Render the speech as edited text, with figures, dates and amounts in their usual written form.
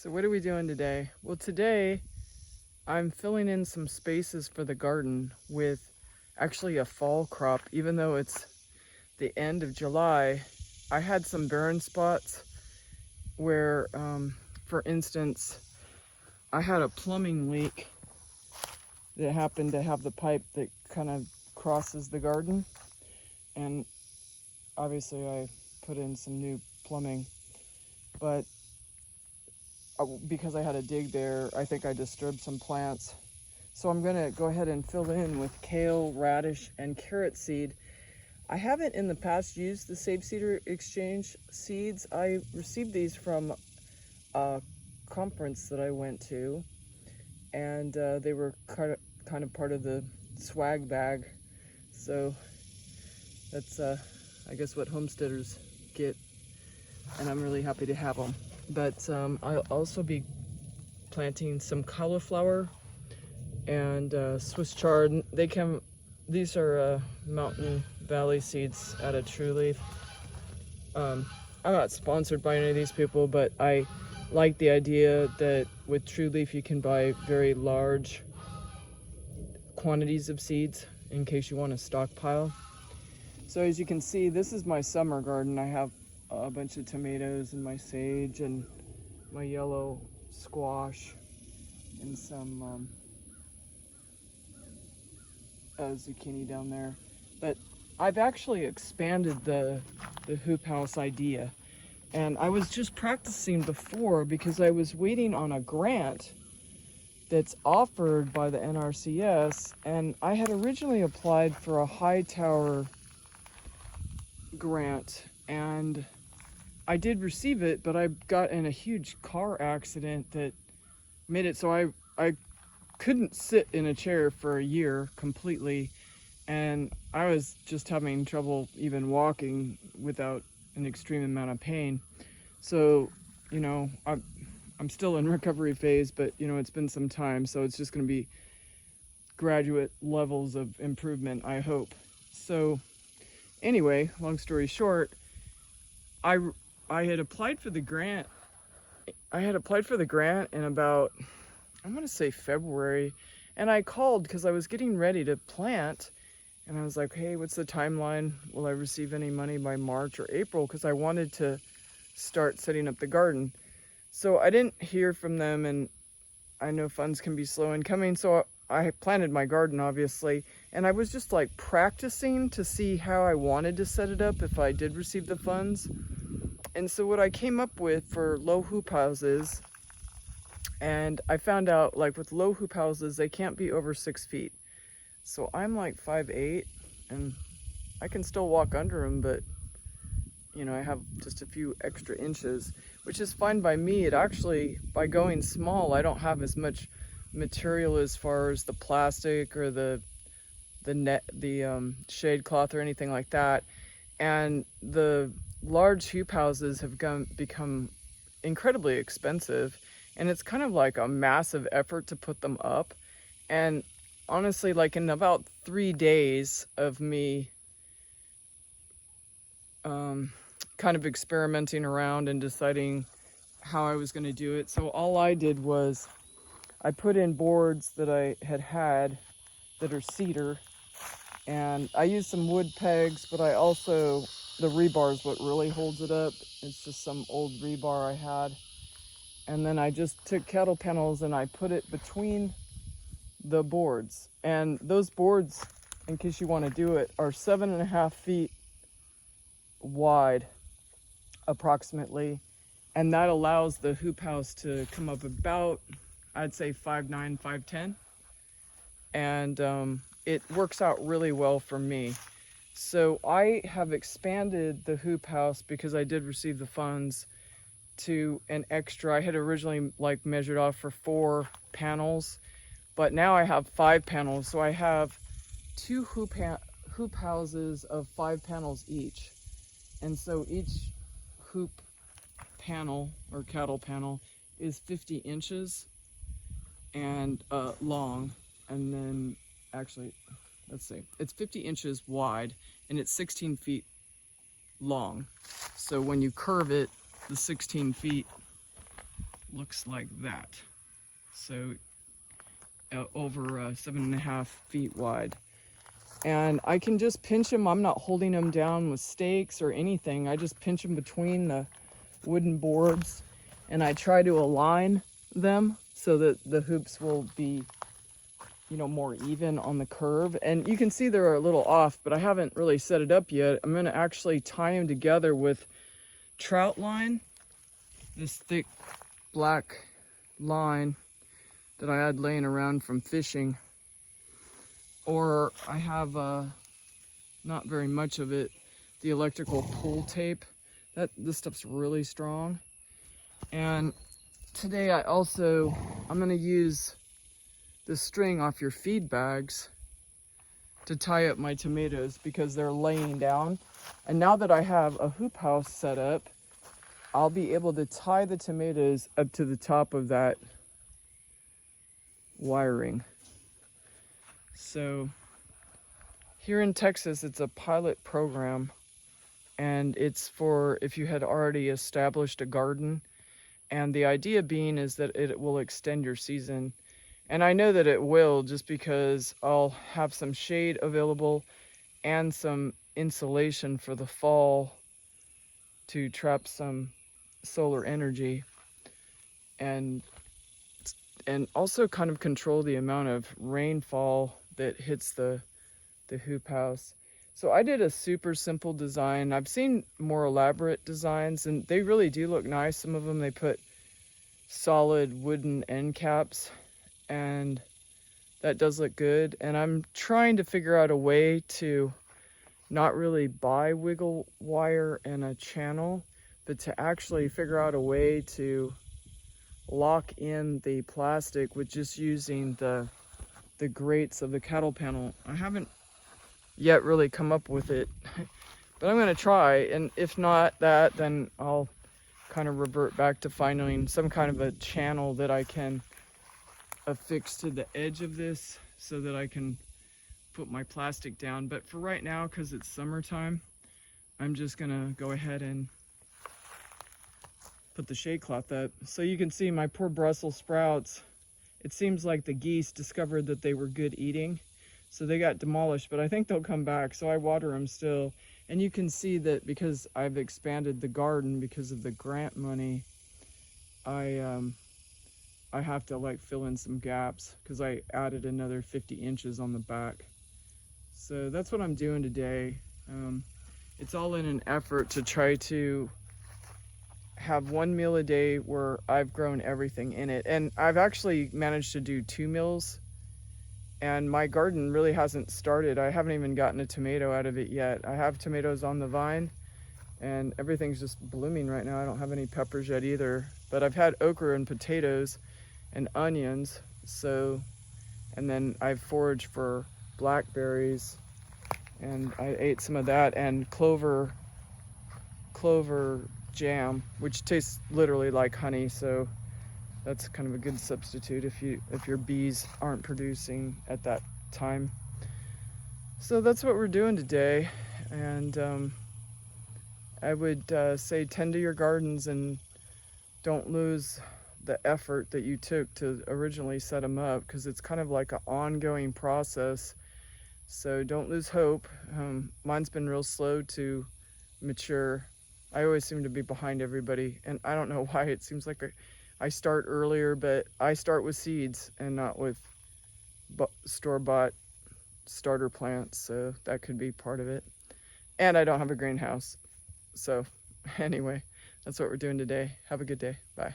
So what are we doing today? Well, today I'm filling in some spaces for the garden with actually a fall crop. Even though it's the end of July, I had some barren spots where, for instance, I had a plumbing leak that happened to have the pipe that kind of crosses the garden. And obviously I put in some new plumbing, but because I had a dig there, I think I disturbed some plants. So I'm gonna go ahead and fill in with kale, radish, and carrot seed. I haven't in the past used the Save Seeder Exchange seeds. I received these from a conference that I went to, and they were kind of part of the swag bag. So that's, I guess, what homesteaders get, and I'm really happy to have them. But I'll also be planting some cauliflower and Swiss chard. These are Mountain Valley seeds out of True Leaf. I'm not sponsored by any of these people, but I like the idea that with True Leaf you can buy very large quantities of seeds in case you want to stockpile. So as you can see, this is my summer garden. I have a bunch of tomatoes and my sage and my yellow squash and some zucchini down there. But I've actually expanded the hoop house idea, and I was just practicing before because I was waiting on a grant that's offered by the NRCS, and I had originally applied for a high tower grant, and I did receive it, but I got in a huge car accident that made it so I couldn't sit in a chair for a year completely, and I was just having trouble even walking without an extreme amount of pain. So, you know, I'm still in recovery phase, but you know, it's been some time, so it's just going to be graduate levels of improvement, I hope. So anyway, long story short, I had applied for the grant. In about, I'm going to say February, and I called because I was getting ready to plant, and I was like, hey, what's the timeline? Will I receive any money by March or April? Because I wanted to start setting up the garden. So I didn't hear from them, and I know funds can be slow in coming, so I planted my garden, obviously, and I was just like practicing to see how I wanted to set it up if I did receive the funds. And so what I came up with for low hoop houses, and I found out, like, with low hoop houses, they can't be over 6 feet. So I'm like 5'8", and I can still walk under them, but you know, I have just a few extra inches, which is fine by me. It actually, by going small, I don't have as much material as far as the plastic or the shade cloth or anything like that. And the large hoop houses have become incredibly expensive, and it's kind of like a massive effort to put them up. And honestly, like in about 3 days of me kind of experimenting around and deciding how I was going to do it, so all I did was I put in boards that I had that are cedar, and I used some wood pegs, but I also, the rebar is what really holds it up. It's just some old rebar I had. And then I just took cattle panels and I put it between the boards. And those boards, in case you want to do it, are 7.5 feet wide, approximately. And that allows the hoop house to come up about, I'd say 5'9", 5'10". And it works out really well for me. So I have expanded the hoop house because I did receive the funds to an extra. I had originally like measured off for 4 panels, but now I have 5 panels. So I have 2 hoop houses of 5 panels each. And so each hoop panel or cattle panel is 50 inches and long, and then actually, let's see, it's 50 inches wide and it's 16 feet long. So when you curve it, the 16 feet looks like that. So over 7.5 feet wide. And I can just pinch them. I'm not holding them down with stakes or anything. I just pinch them between the wooden boards, and I try to align them so that the hoops will be, you know, more even on the curve. And you can see they're a little off, but I haven't really set it up yet. I'm going to actually tie them together with trout line, this thick black line that I had laying around from fishing. Or I have not very much of it, the electrical pull tape. This stuff's really strong. And today I'm gonna use the string off your feed bags to tie up my tomatoes because they're laying down. And now that I have a hoop house set up, I'll be able to tie the tomatoes up to the top of that wiring. So here in Texas, it's a pilot program, and it's for if you had already established a garden. And the idea being is that it will extend your season. And I know that it will, just because I'll have some shade available and some insulation for the fall to trap some solar energy, and also kind of control the amount of rainfall that hits the hoop house. So I did a super simple design. I've seen more elaborate designs, and they really do look nice. Some of them, they put solid wooden end caps, and that does look good. And I'm trying to figure out a way to not really buy wiggle wire and a channel, but to actually figure out a way to lock in the plastic with just using the grates of the cattle panel. I haven't yet really come up with it, but I'm gonna try, and if not that, then I'll kind of revert back to finding some kind of a channel that I can affix to the edge of this so that I can put my plastic down. But for right now, because it's summertime, I'm just gonna go ahead and put the shade cloth up. So you can see my poor Brussels sprouts, it seems like the geese discovered that they were good eating, so they got demolished, but I think they'll come back, so I water them still. And you can see that because I've expanded the garden because of the grant money, I have to like fill in some gaps because I added another 50 inches on the back. So that's what I'm doing today. It's all in an effort to try to have one meal a day where I've grown everything in it. And I've actually managed to do 2 meals, and my garden really hasn't started. I haven't even gotten a tomato out of it yet. I have tomatoes on the vine, and everything's just blooming right now. I don't have any peppers yet either, but I've had okra and potatoes and onions. So, and then I've foraged for blackberries, and I ate some of that, and clover jam, which tastes literally like honey. So that's kind of a good substitute if your bees aren't producing at that time. So that's what we're doing today. And I would say tend to your gardens and don't lose the effort that you took to originally set them up, because it's kind of like an ongoing process. So don't lose hope. Mine's been real slow to mature. I always seem to be behind everybody, and I don't know why. It seems like I start earlier, but I start with seeds and not with store-bought starter plants, so that could be part of it. And I don't have a greenhouse. So anyway, that's what we're doing today. Have a good day. Bye.